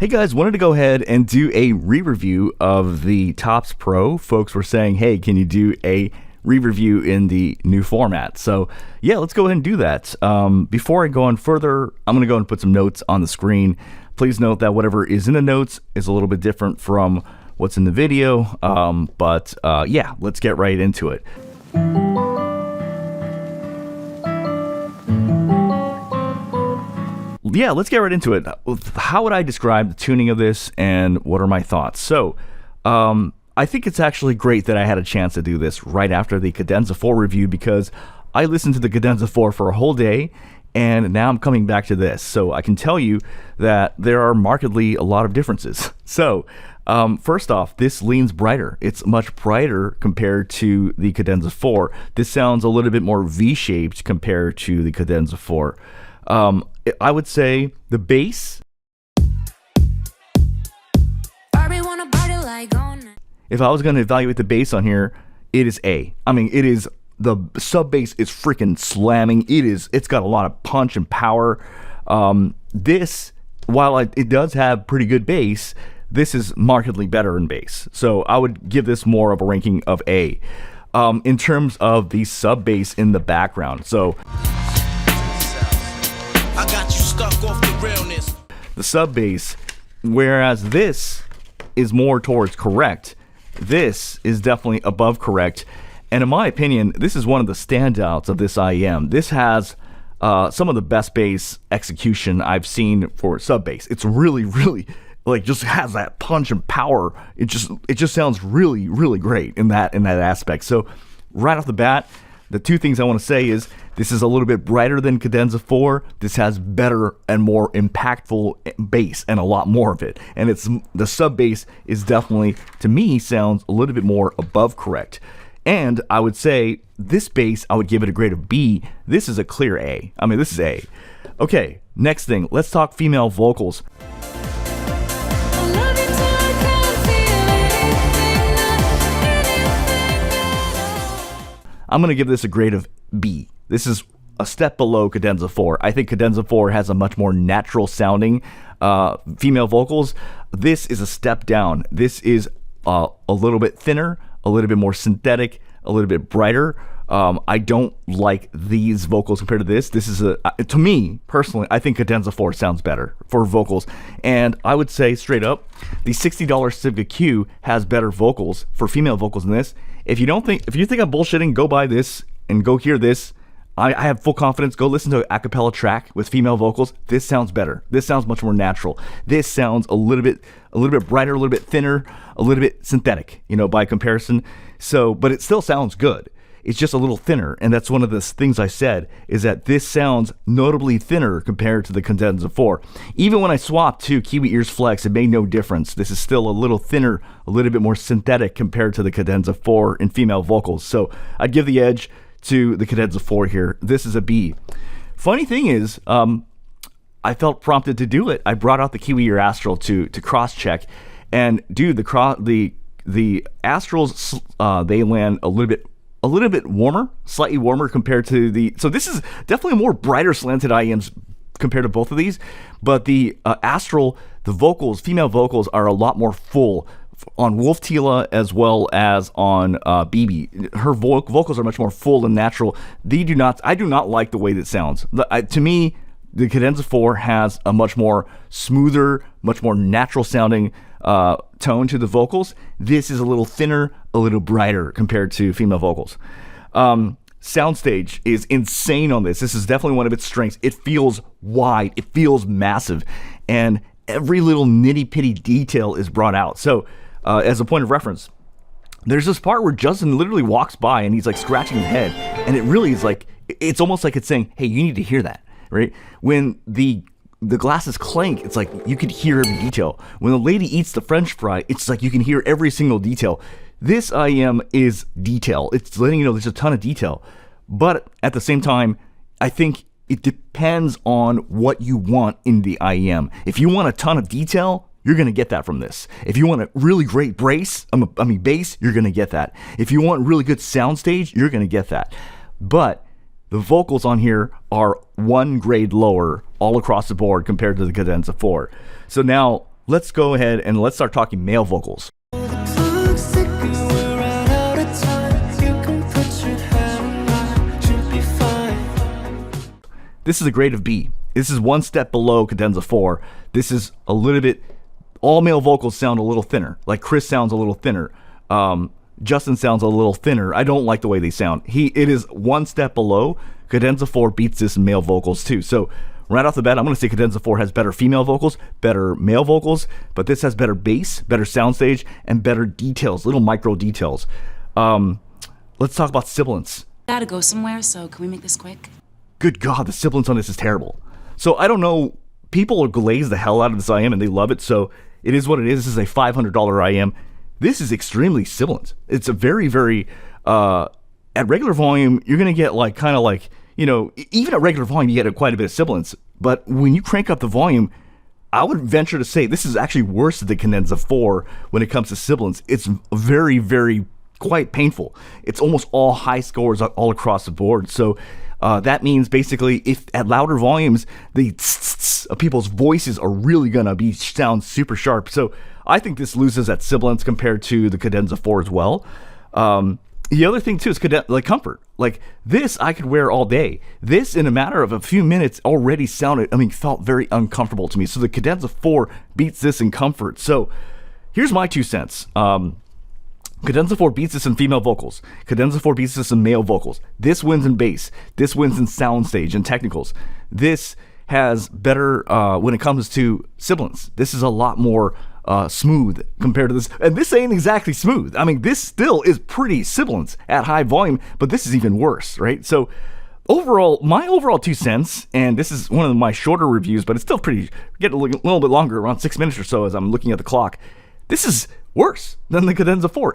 Hey guys, wanted to go ahead and do a re-review of the Tops Pro. Folks were saying, hey, can you do a re-review in the new format? So yeah, let's go ahead and do that. Before I go on further, I'm going to go and put some notes on the screen. Please note that whatever is in the notes is a little bit different from what's in the video. Yeah, let's get right into it. Yeah, let's get right into it. How would I describe the tuning of this, and what are my thoughts? So, I think it's actually great that I had a chance to do this right after the Cadenza 4 review, because I listened to the Cadenza 4 for a whole day, and now I'm coming back to this. So I can tell you that there are markedly a lot of differences. So, first off, this leans brighter. It's much brighter compared to the Cadenza 4. This sounds a little bit more V-shaped compared to the Cadenza 4. I would say the bass, if I was going to evaluate the bass on here, it is A. I mean, it is, the sub bass is freaking slamming. It's got a lot of punch and power. This, while it does have pretty good bass, this is markedly better in bass. So I would give this more of a ranking of A. In terms of the sub bass in the background, so I got you stuck off the realness. The sub bass, whereas this is more towards correct, this is definitely above correct. And in my opinion, this is one of the standouts of this IEM. This has some of the best bass execution I've seen for sub bass. It's really, really, like, just has that punch and power. It just sounds really, really great in that aspect. So right off the bat, the two things I want to say is this is a little bit brighter than Cadenza 4. This has better and more impactful bass and a lot more of it. And the sub bass is definitely, to me, sounds a little bit more above correct. And I would say this bass, I would give it a grade of B. This is a clear A. I mean, this is A. Okay, next thing, let's talk female vocals. I'm going to give this a grade of B. This is a step below Cadenza 4. I think Cadenza 4 has a much more natural sounding female vocals. This is a step down. This is a little bit thinner, a little bit more synthetic, a little bit brighter. I don't like these vocals compared to this. This is to me, personally, I think Cadenza 4 sounds better for vocals. And I would say straight up, the $60 Civic Q has better vocals for female vocals than this. If you think I'm bullshitting, go buy this and go hear this. I have full confidence. Go listen to an a cappella track with female vocals. This sounds better. This sounds much more natural. This sounds a little bit brighter, a little bit thinner, a little bit synthetic, by comparison. So, but it still sounds good. It's just a little thinner, and that's one of the things I said, is that this sounds notably thinner compared to the Cadenza 4. Even when I swapped to Kiwi Ears Flex, it made no difference. This is still a little thinner, a little bit more synthetic compared to the Cadenza 4 in female vocals. So I'd give the edge to the Cadenza 4 here. This is a B. Funny thing is, I felt prompted to do it. I brought out the Kiwi Ear Astral to cross-check, and dude, the Astrals, they land a little bit warmer, slightly warmer compared to so this is definitely more brighter slanted IEMs compared to both of these, but the Astral, the vocals, female vocals, are a lot more full on Wolf Tila as well as on BB. Her vocals are much more full and natural. I do not like the way that sounds. To me, the Cadenza 4 has a much more smoother, much more natural sounding tone to the vocals. This is a little thinner, a little brighter compared to female vocals. Soundstage is insane on this. This is definitely one of its strengths. It feels wide, it feels massive, and every little nitty-pitty detail is brought out. So, as a point of reference, there's this part where Justin literally walks by and he's like scratching his head, and it really is like, it's almost like it's saying, hey, you need to hear that, right? When the glasses clank, it's like you could hear every detail. When the lady eats the French fry, it's like you can hear every single detail. This IEM is detail. It's letting you know there's a ton of detail. But at the same time, I think it depends on what you want in the IEM. If you want a ton of detail, you're going to get that from this. If you want a really great bass, you're going to get that. If you want really good soundstage, you're going to get that. But the vocals on here are one grade lower all across the board compared to the Cadenza 4. So now let's go ahead and let's start talking male vocals. This is a grade of B. This is one step below cadenza 4. This is a little bit, all male vocals sound a little thinner. Like Chris sounds a little thinner. Justin sounds a little thinner. I don't like the way they sound. It is one step below. Cadenza 4 beats this in male vocals too. So right off the bat, I'm going to say cadenza 4 has better female vocals, better male vocals, but this has better bass, better soundstage, and better details, little micro details. Let's talk about sibilance. Gotta go somewhere, so can we make this quick? Good God, the sibilance on this is terrible. So I don't know, people glaze the hell out of this IM and they love it, so it is what it is. This is a $500 IM. This is extremely sibilant. It's a very, very, at regular volume, you're going to get like, kind of like, you know, even at regular volume, you get quite a bit of sibilance. But when you crank up the volume, I would venture to say this is actually worse than the cadenza 4 when it comes to sibilance. It's very, very, quite painful. It's almost all high scores all across the board. So that means basically if at louder volumes, the tss of people's voices are really going to sound super sharp. So I think this loses at sibilance compared to the cadenza 4 as well. The other thing too is like comfort. Like this I could wear all day. This in a matter of a few minutes already felt very uncomfortable to me. So the cadenza 4 beats this in comfort. So here's my 2 cents. Cadenza 4 beats this in female vocals. Cadenza 4 beats this in male vocals. This wins in bass. This wins in soundstage and technicals. This has better when it comes to sibilance. This is a lot more smooth compared to this. And this ain't exactly smooth. I mean, this still is pretty sibilant at high volume, but this is even worse, right? So overall, my overall 2 cents, and this is one of my shorter reviews, but it's still pretty, getting a little bit longer, around 6 minutes or so as I'm looking at the clock. This is worse than the cadenza 4.